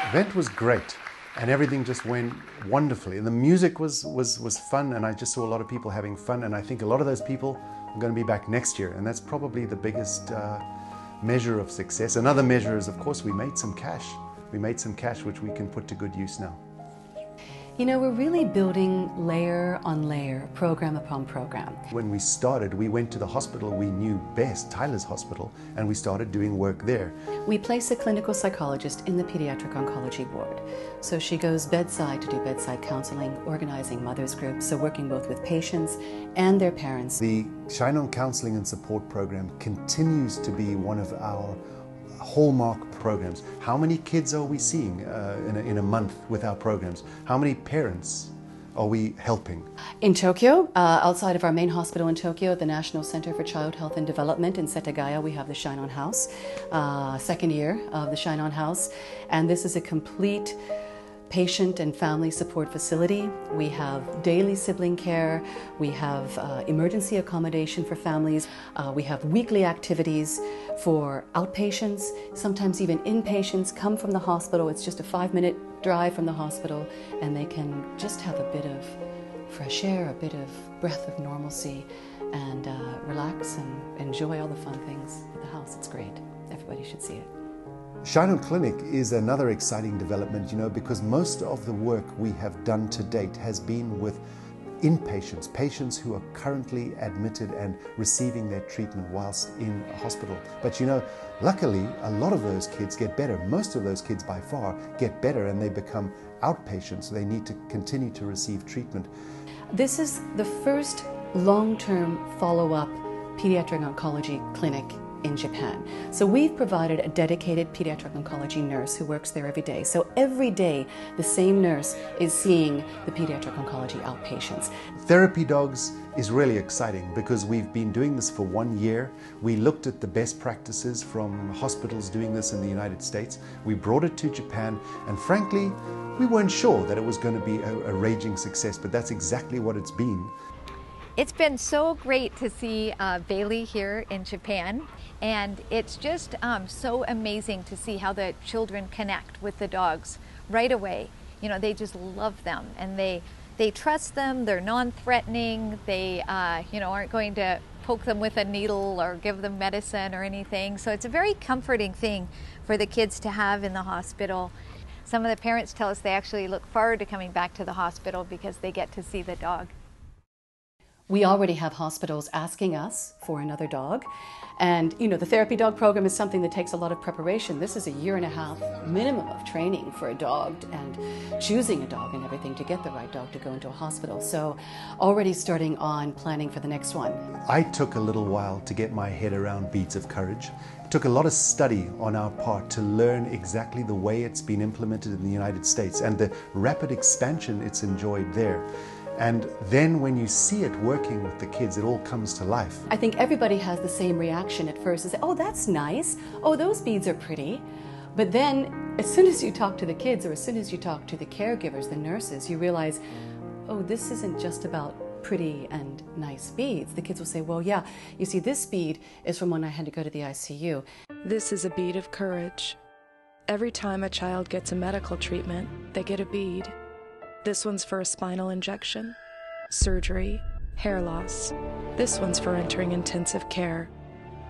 Event was great and everything just went wonderfully, and the music was fun, and I just saw a lot of people having fun, and I think a lot of those people are going to be back next year, and that's probably the biggest measure of success. Another measure is, of course, we made some cash. We made some cash which we can put to good use now. You know, we're really building layer on layer, program upon program. When we started, we went to the hospital we knew best, Tyler's Hospital, and we started doing work there. We place a clinical psychologist in the pediatric oncology ward. So she goes bedside to do bedside counseling, organizing mothers groups, so working both with patients and their parents. The Shine On Counseling and Support Program continues to be one of our hallmark programs. How many kids are we seeing in a month with our programs? How many parents are we helping? In Tokyo, outside of our main hospital in Tokyo, at the National Center for Child Health and Development in Setagaya, we have the Shine On House, second year of the Shine On House, and this is a complete patient and family support facility. We have daily sibling care, we have emergency accommodation for families, we have weekly activities for outpatients, sometimes even inpatients come from the hospital. It's just a 5-minute drive from the hospital, and they can just have a bit of fresh air, a bit of breath of normalcy, and relax and enjoy all the fun things at the house. It's great. Everybody should see it. Shine On Clinic is another exciting development, you know, because most of the work we have done to date has been with inpatients, patients who are currently admitted and receiving their treatment whilst in a hospital. But you know, luckily, a lot of those kids get better. Most of those kids by far get better and they become outpatients. They need to continue to receive treatment. This is the first long-term follow-up pediatric oncology clinic in Japan. So we've provided a dedicated pediatric oncology nurse who works there every day. So every day the same nurse is seeing the pediatric oncology outpatients. Therapy dogs is really exciting because we've been doing this for 1 year. We looked at the best practices from hospitals doing this in the United States. We brought it to Japan, and frankly, we weren't sure that it was going to be a raging success, but that's exactly what it's been. It's been so great to see Bailey here in Japan, and it's just so amazing to see how the children connect with the dogs right away. You know, they just love them, and they trust them. They're non-threatening. They you know, aren't going to poke them with a needle or give them medicine or anything. So it's a very comforting thing for the kids to have in the hospital. Some of the parents tell us they actually look forward to coming back to the hospital because they get to see the dog. We already have hospitals asking us for another dog. And you know, the therapy dog program is something that takes a lot of preparation. This is a 1.5 years minimum of training for a dog and choosing a dog and everything to get the right dog to go into a hospital. So already starting on planning for the next one. I took a little while to get my head around Beads of Courage. It took a lot of study on our part to learn exactly the way it's been implemented in the United States and the rapid expansion it's enjoyed there. And then when you see it working with the kids, it all comes to life. I think everybody has the same reaction at first. They say, oh, that's nice. Oh, those beads are pretty. But then as soon as you talk to the kids, or as soon as you talk to the caregivers, the nurses, you realize, oh, this isn't just about pretty and nice beads. The kids will say, well, yeah, you see, this bead is from when I had to go to the ICU. This is a bead of courage. Every time a child gets a medical treatment, they get a bead. This one's for a spinal injection, surgery, hair loss. This one's for entering intensive care,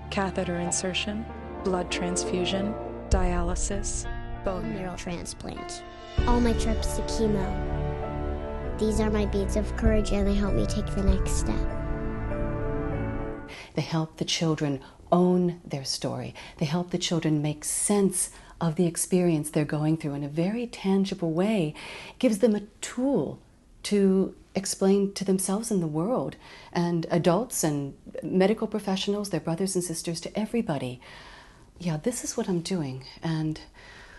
catheter insertion, blood transfusion, dialysis, bone marrow transplant. All my trips to chemo. These are my beads of courage, and they help me take the next step. They help the children own their story. They help the children make sense of the experience they're going through in a very tangible way. It gives them a tool to explain to themselves and the world, and adults and medical professionals, their brothers and sisters, to everybody. Yeah, this is what I'm doing, and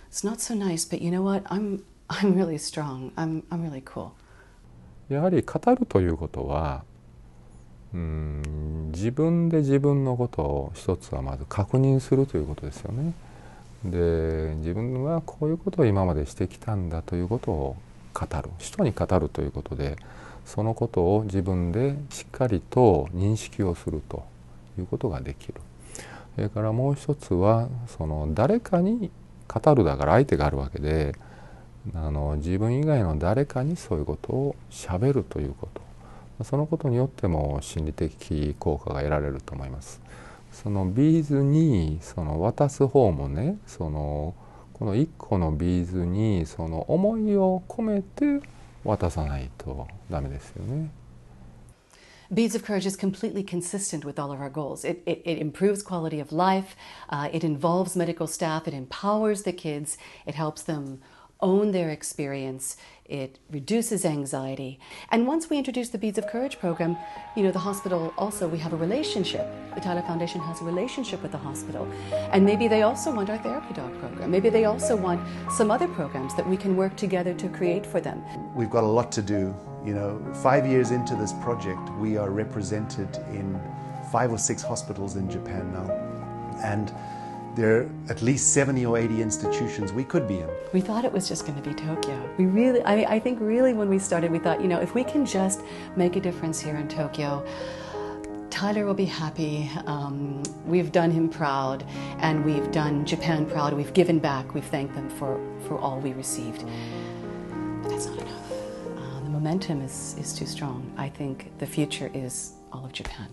it's not so nice, but you know what? I'm really strong. I'm really cool. やはり語るということは、自分で自分のことを一つはまず確認するということですよね。で、自分はこういうことを今までしてきたんだということを語る、人に語るということで、そのことを自分でしっかりと認識をするということができる。それからもう一つはその誰かに語るだから相手があるわけで、自分以外の誰かにそういうことをしゃべるということ、そのことによっても心理的効果が得られると思います。そのビーズにその渡す方もね、この1個のビーズにその思いを込めて渡さないとダメですよね。Beads of Courage is completely consistent with all of our goals. It improves quality of life, it involves medical staff, it empowers the kids, it helps them own their experience, it reduces anxiety. And once we introduce the Beads of Courage program, you know, the hospital also, we have a relationship. The Tyler Foundation has a relationship with the hospital. And maybe they also want our therapy dog program. Maybe they also want some other programs that we can work together to create for them. We've got a lot to do. You know, 5 years into this project, we are represented in 5 or 6 hospitals in Japan now. And there are at least 70 or 80 institutions we could be in. We thought it was just going to be Tokyo. I think really when we started, we thought, you know, if we can just make a difference here in Tokyo, Tyler will be happy. We've done him proud, and we've done Japan proud. We've given back. We've thanked them for all we received. But that's not enough. The momentum is too strong. I think the future is all of Japan.